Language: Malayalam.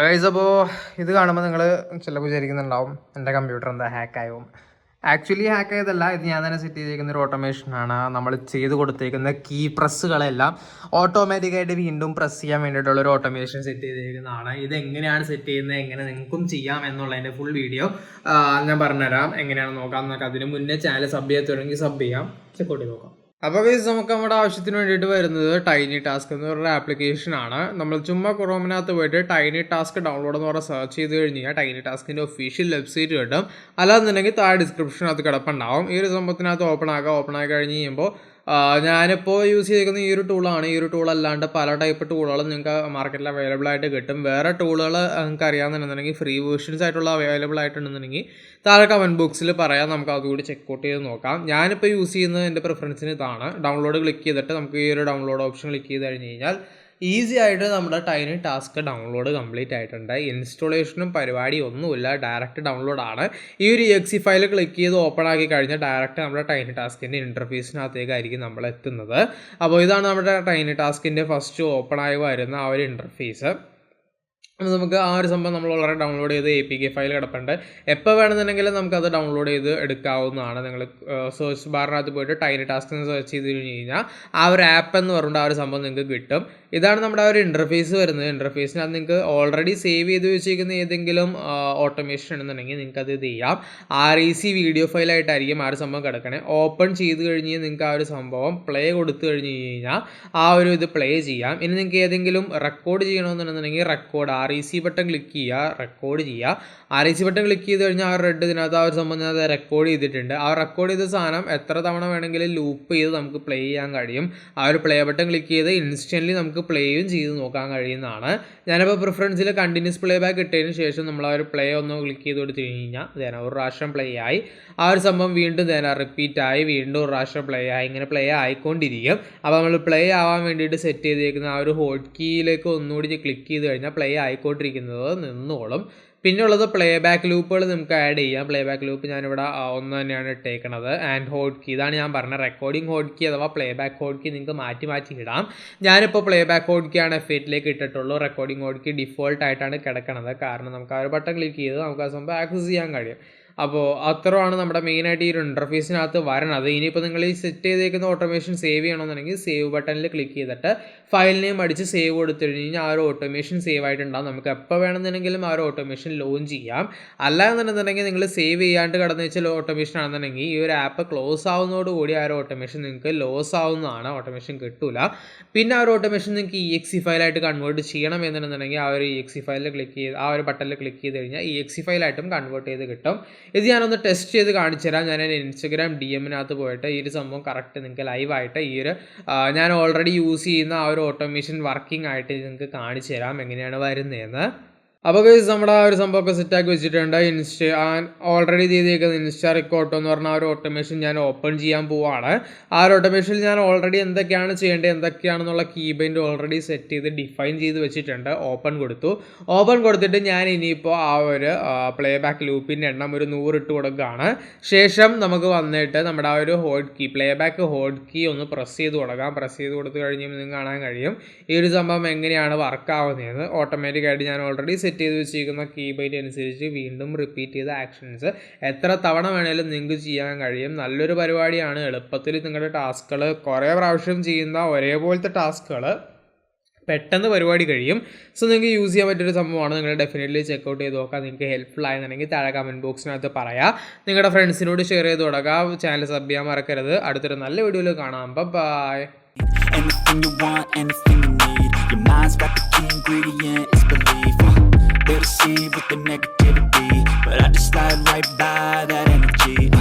ഗൈസ്, അപ്പോൾ ഇത് കാണുമ്പോൾ നിങ്ങൾ ചിലപ്പോൾ വിചാരിക്കുന്നുണ്ടാവും എൻ്റെ കമ്പ്യൂട്ടർ എന്താ ഹാക്കായും. ആക്ച്വലി ഹാക്ക് ആയതല്ല, ഇത് ഞാൻ തന്നെ സെറ്റ് ചെയ്തിരിക്കുന്ന ഒരു ഓട്ടോമേഷനാണ്. നമ്മൾ ചെയ്ത് കൊടുത്തേക്കുന്ന കീ പ്രസ്സുകളെല്ലാം ഓട്ടോമാറ്റിക്കായിട്ട് വീണ്ടും പ്രസ് ചെയ്യാൻ വേണ്ടിയിട്ടുള്ള ഒരു ഓട്ടോമേഷൻ സെറ്റ് ചെയ്തിരിക്കുന്നതാണ്. ഇത് എങ്ങനെയാണ് സെറ്റ് ചെയ്യുന്നത്, എങ്ങനെ നിങ്ങൾക്കും ചെയ്യാം എന്നുള്ളതിൻ്റെ ഫുൾ വീഡിയോ ഞാൻ പറഞ്ഞുതരാം. എങ്ങനെയാണ് നോക്കാം എന്നൊക്കെ. അതിന് മുന്നേ ചാനൽ സബ് ചെയ്യാത്തുണ്ടെങ്കിൽ സബ് ചെയ്യാം, ചെക്കൗട്ട് ചെയ്ത് നോക്കാം. അപ്പോൾ ഗൈസ്, നമുക്ക് നമ്മുടെ ആവശ്യത്തിന് വേണ്ടിയിട്ട് വരുന്നത് ടൈനി ടാസ്ക് എന്ന് പറഞ്ഞ ആപ്ലിക്കേഷനാണ്. നമ്മൾ ചുമ്മാ ക്രോമിനകത്ത് പോയിട്ട് ടൈനി ടാസ്ക് ഡൗൺലോഡ് എന്ന് പറഞ്ഞാൽ സെർച്ച് ചെയ്ത് കഴിഞ്ഞാൽ ടൈനി ടാസ്കിൻ്റെ ഒഫീഷ്യൽ വെബ്സൈറ്റ് കിട്ടും. അല്ലാന്നുണ്ടെങ്കിൽ താഴെ ഡിസ്ക്രിപ്ഷനകത്ത് കിടപ്പുണ്ടാവും. ഈ ഒരു സംഭവത്തിനകത്ത് ഓപ്പൺ ആക്കി കഴിഞ്ഞ് കഴിയുമ്പോൾ ഞാനിപ്പോൾ യൂസ് ചെയ്തിരിക്കുന്ന ഈ ഒരു ടൂളാണ്. ഈ ഒരു ടൂൾ അല്ലാണ്ട് പല ടൈപ്പ് ടൂളുകളും നിങ്ങൾക്ക് മാർക്കറ്റിൽ അവൈലബിൾ ആയിട്ട് കിട്ടും. വേറെ ടൂളുകൾ നിങ്ങൾക്ക് അറിയാമെന്നുണ്ടെന്നുണ്ടെങ്കിൽ ഫ്രീ വേർഷൻസ് ആയിട്ടുള്ള അവൈലബിൾ ആയിട്ടുണ്ടെന്നുണ്ടെങ്കിൽ താഴെ കമൻറ്റ് ബോക്സിൽ പറയാം, നമുക്ക് അതുകൂടി ചെക്കൗട്ട് ചെയ്ത് നോക്കാം. ഞാനിപ്പോൾ യൂസ് ചെയ്യുന്നത് എൻ്റെ പ്രിഫറൻസിന് ഇതാണ്. ഡൗൺലോഡ് ക്ലിക്ക് ചെയ്തിട്ട് നമുക്ക് ഈ ഒരു ഡൗൺലോഡ് ഓപ്ഷൻ ക്ലിക്ക് ചെയ്ത് കഴിഞ്ഞ് കഴിഞ്ഞാൽ ഈസി ആയിട്ട് നമ്മുടെ ടൈനി ടാസ്ക് ഡൗൺലോഡ് കംപ്ലീറ്റ് ആയിട്ടുണ്ട്. ഇൻസ്റ്റോളേഷനും പരിപാടി ഒന്നുമില്ല, ഡയറക്റ്റ് ഡൗൺലോഡ് ആണ്. ഈ ഒരു exe ഫയൽ ക്ലിക്ക് ചെയ്ത് ഓപ്പൺ ആക്കി കഴിഞ്ഞാൽ ഡയറക്റ്റ് നമ്മുടെ ടൈനി ടാസ്കിൻ്റെ ഇൻ്റർഫേസിനകത്തേക്കായിരിക്കും നമ്മൾ എത്തുന്നത്. അപ്പോൾ ഇതാണ് നമ്മുടെ ടൈനി ടാസ്കിൻ്റെ ഫസ്റ്റ് ഓപ്പൺ ആയി വരുന്ന ആ ഒരു ഇൻ്റർഫേസ്. നമുക്ക് ആ ഒരു സംഭവം നമ്മൾ വളരെ ഡൗൺലോഡ് ചെയ്ത് APK ഫയൽ കിടപ്പുണ്ട്. എപ്പോൾ വേണമെന്നുണ്ടെങ്കിലും നമുക്കത് ഡൗൺലോഡ് ചെയ്ത് എടുക്കാവുന്നതാണ്. നിങ്ങൾ സെർച്ച് ബാറിനകത്ത് പോയിട്ട് ടൈനി ടാസ്ക് എന്ന് സെർച്ച് ചെയ്ത് കഴിഞ്ഞ് കഴിഞ്ഞാൽ ആ ഒരു ആപ്പ് എന്ന് പറഞ്ഞിട്ട് ആ ഒരു സംഭവം നിങ്ങൾക്ക് കിട്ടും. ഇതാണ് നമ്മുടെ ആ ഒരു ഇൻ്റർഫേസ് വരുന്നത്. ഇൻ്റർഫേസിനകത്ത് നിങ്ങൾക്ക് ഓൾറെഡി സേവ് ചെയ്ത് വെച്ചിരിക്കുന്ന ഏതെങ്കിലും ഓട്ടോമേഷൻ ഉണ്ടെന്നുണ്ടെങ്കിൽ നിങ്ങൾക്ക് അത് ചെയ്യാം. REC വീഡിയോ ഫയലായിട്ടായിരിക്കും ആ ഒരു സംഭവം കിടക്കണേ. ഓപ്പൺ ചെയ്ത് കഴിഞ്ഞ് നിങ്ങൾക്ക് ആ ഒരു സംഭവം പ്ലേ കൊടുത്തു കഴിഞ്ഞ് കഴിഞ്ഞാൽ ആ ഒരു ഇത് പ്ലേ ചെയ്യാം. ഇനി നിങ്ങൾക്ക് ഏതെങ്കിലും റെക്കോർഡ് ചെയ്യണമെന്നുണ്ടെന്നുണ്ടെങ്കിൽ റെക്കോർഡ് REC ബട്ടൺ ക്ലിക്ക് ചെയ്യുക, റെക്കോർഡ് ചെയ്യുക. REC ബട്ടൺ ക്ലിക്ക് ചെയ്ത് കഴിഞ്ഞാൽ ആ റെഡ് ഇതിനകത്ത് ആ ഒരു സംബന്ധം അത് റെക്കോർഡ് ചെയ്തിട്ടുണ്ട്. ആ റെക്കോർഡ് ചെയ്ത സാധനം എത്ര തവണ വേണമെങ്കിലും ലൂപ്പ് ചെയ്ത് നമുക്ക് പ്ലേ ചെയ്യാൻ കഴിയും. ആ ഒരു പ്ലേ ബട്ടൺ ക്ലിക്ക് ചെയ്ത് ഇൻസ്റ്റൻ്റ്ലി നമുക്ക് പ്ലേയും ചെയ്ത് നോക്കാൻ കഴിയുന്നതാണ്. ഞാനിപ്പോൾ പ്രിഫറൻസിൽ കണ്ടിന്യൂസ് പ്ലേ ബാക്ക് ഇട്ടതിന് ശേഷം നമ്മൾ ആ ഒരു പ്ലേ ഒന്ന് ക്ലിക്ക് ചെയ്ത് കൊടുത്തു കഴിഞ്ഞാൽ ഒരു പ്രാവശ്യം പ്ലേ ആയി. ആ ഒരു സംഭവം വീണ്ടും റിപ്പീറ്റ് ആയി, വീണ്ടും ഒരു പ്രാവശ്യം പ്ലേ ആയി, ഇങ്ങനെ പ്ലേ ആയിക്കൊണ്ടിരിക്കും. അപ്പോൾ നമ്മൾ പ്ലേ ആവാൻ വേണ്ടിയിട്ട് സെറ്റ് ചെയ്തേക്കുന്ന ആ ഒരു ഹോട്ട് കീയിലേക്ക് ഒന്നുകൂടി ക്ലിക്ക് ചെയ്ത് കഴിഞ്ഞാൽ പ്ലേ ആയിക്കൊണ്ടിരിക്കുന്നത് നിന്നോളും. പിന്നെ ഉള്ളത് പ്ലേ ബാക്ക് ലൂപ്പുകൾ നമുക്ക് ആഡ് ചെയ്യാം. പ്ലേ ബാക്ക് ലൂപ്പ് ഞാനിവിടെ ഒന്ന് തന്നെയാണ് ഇട്ടേക്കുന്നത്. ആൻഡ് ഹോട്ട് കീ, ഇതാണ് ഞാൻ പറഞ്ഞ റെക്കോർഡിംഗ് ഹോട്ട് കീ അഥവാ പ്ലേ ബാക്ക് ഹോട്ട് കീ നിങ്ങൾക്ക് മാറ്റി ഇടാം. ഞാനിപ്പോൾ പ്ലേ ബാക്ക് ഹോട്ട് കീ ആണ് F8ലേക്ക് ഇട്ടിട്ടുള്ളൂ. റെക്കോർഡിംഗ് ഹോട്ട് കീ ഡിഫോൾട്ട് ആയിട്ടാണ് കിടക്കുന്നത്. കാരണം നമുക്ക് ആ ഒരു ബട്ടൺ ക്ലിക്ക് ചെയ്ത് നമുക്ക് ആ സംഭവം ആക്സസ് ചെയ്യാൻ കഴിയും. അപ്പോൾ അത്രയാണ് നമ്മുടെ മെയിനായിട്ട് ഈ ഒരു ഇൻ്റർഫേസിനകത്ത് വരണത്. ഇനിയിപ്പോൾ നിങ്ങൾ ഈ സെറ്റ് ചെയ്തേക്കുന്ന ഓട്ടോമേഷൻ സേവ് ചെയ്യണമെന്നുണ്ടെങ്കിൽ സേവ് ബട്ടണിൽ ക്ലിക്ക് ചെയ്തിട്ട് ഫയൽ നെയിം അടിച്ച് സേവ് കൊടുത്തു കഴിഞ്ഞ് കഴിഞ്ഞാൽ ആ ഒരു ഓട്ടോമേഷൻ സേവ് ആയിട്ടുണ്ടാകും. നമുക്ക് എപ്പോൾ വേണമെന്നുണ്ടെങ്കിലും ആ ഒരു ഓട്ടോമേഷൻ ലോഞ്ച് ചെയ്യാം. അല്ല എന്നുണ്ടെന്നുണ്ടെങ്കിൽ നിങ്ങൾ സേവ് ചെയ്യാണ്ട് കടന്നു വെച്ചാൽ ഓട്ടോമേഷൻ ആണെന്നുണ്ടെങ്കിൽ ഈ ഒരു ആപ്പ് ക്ലോസ് ആവുന്നതോടുകൂടി ആ ഒരു ഓട്ടോമേഷൻ നിങ്ങൾക്ക് ലോസ് ആവുന്നതാണ്, ഓട്ടോമേഷൻ കിട്ടൂല. പിന്നെ ആ ഒരു ഓട്ടോമേഷൻ നിങ്ങൾക്ക് exe ഫയലായിട്ട് കൺവേർട്ട് ചെയ്യണം എന്നുണ്ടെന്നുണ്ടെങ്കിൽ ആ ഒരു exe ഫയലിൽ ക്ലിക്ക് ചെയ്ത് ആ ഒരു ബട്ടണിൽ ക്ലിക്ക് ചെയ്ത് കഴിഞ്ഞാൽ exe ഫയലായിട്ടും കൺവേർട്ട് ചെയ്ത് കിട്ടും. ഇത് ഞാനൊന്ന് ടെസ്റ്റ് ചെയ്ത് കാണിച്ചു തരാം. ഞാൻ എൻ്റെ ഇൻസ്റ്റഗ്രാം DM-നകത്ത് പോയിട്ട് ഈ ഒരു സംഭവം കറക്റ്റ് നിങ്ങൾക്ക് ലൈവായിട്ട് ഈ ഒരു ഞാൻ ഓൾറെഡി യൂസ് ചെയ്യുന്ന ആ ഒരു ഓട്ടോമേഷൻ വർക്കിംഗ് ആയിട്ട് നിങ്ങൾക്ക് കാണിച്ചു തരാം എങ്ങനെയാണ് വരുന്നതെന്ന്. അപ്പോൾ ഗൈസ്, നമ്മുടെ ആ ഒരു സംഭവമൊക്കെ സെറ്റാക്കി വെച്ചിട്ടുണ്ട്. ഓൾറെഡി ചെയ്തേക്കുന്ന ഇൻസ്റ്റാ റെക്കോർഡ് എന്ന് പറഞ്ഞ ആ ഒരു ഓട്ടോമേഷൻ ഞാൻ ഓപ്പൺ ചെയ്യാൻ പോവാണ്. ആ ഒരു ഓട്ടോമേഷനിൽ ഞാൻ ഓൾറെഡി എന്തൊക്കെയാണ് ചെയ്യേണ്ടത്, എന്തൊക്കെയാണെന്നുള്ള കീബൈൻഡ് ഓൾറെഡി സെറ്റ് ചെയ്ത് ഡിഫൈൻ ചെയ്ത് വെച്ചിട്ടുണ്ട്. ഓപ്പൺ കൊടുത്തിട്ട് ഞാൻ ഇനിയിപ്പോൾ ആ ഒരു പ്ലേ ബാക്ക് ലൂപ്പിൻ്റെ എണ്ണം ഒരു 100 ഇട്ട് കൊടുക്കുകയാണ്. ശേഷം നമുക്ക് വന്നിട്ട് നമ്മുടെ ആ ഒരു hot key play back hot key ഒന്ന് പ്രസ് ചെയ്ത് കൊടുക്കാം. പ്രസ് ചെയ്ത് കൊടുത്തു കഴിഞ്ഞാൽ നിങ്ങൾക്ക് കാണാൻ കഴിയും ഈ ഒരു സംഭവം എങ്ങനെയാണ് വർക്ക് ആവുന്നതെന്ന്. ഓട്ടോമാറ്റിക്കായിട്ട് ഞാൻ ഓൾറെഡി സെറ്റ് ചെയ്ത് വെച്ചിരിക്കുന്ന കീബൈൻഡ് അനുസരിച്ച് വീണ്ടും റിപ്പീറ്റ് ചെയ്ത ആക്ഷൻസ് എത്ര തവണ വേണേലും നിങ്ങൾക്ക് ചെയ്യാൻ കഴിയും. നല്ലൊരു പരിപാടിയാണ്. എളുപ്പത്തിൽ നിങ്ങളുടെ ടാസ്കുകൾ കുറേ പ്രാവശ്യം ചെയ്യുന്ന ഒരേപോലത്തെ ടാസ്കുകൾ പെട്ടെന്ന് പരിപാടി കഴിയും. സോ നിങ്ങൾക്ക് യൂസ് ചെയ്യാൻ പറ്റിയൊരു സംഭവമാണ്. നിങ്ങൾ ഡെഫിനറ്റ്ലി ചെക്കൗട്ട് ചെയ്ത് നോക്കാം. നിങ്ങൾക്ക് ഹെൽപ്ഫുൾ ആയെന്നുണ്ടെങ്കിൽ താഴെ കമൻറ്റ് ബോക്സിനകത്ത് പറയാം. നിങ്ങളുടെ ഫ്രണ്ട്സിനോട് ഷെയർ ചെയ്ത് കൊടുക്കാം. ചാനൽ സബ് ചെയ്യാൻ മറക്കരുത്. അടുത്തൊരു നല്ല വീഡിയോയിൽ കാണാം. By. Anything you want, anything you need. Your mind's got the key ingredient, it's belief. They'll deceive with the negativity, but I just slide right by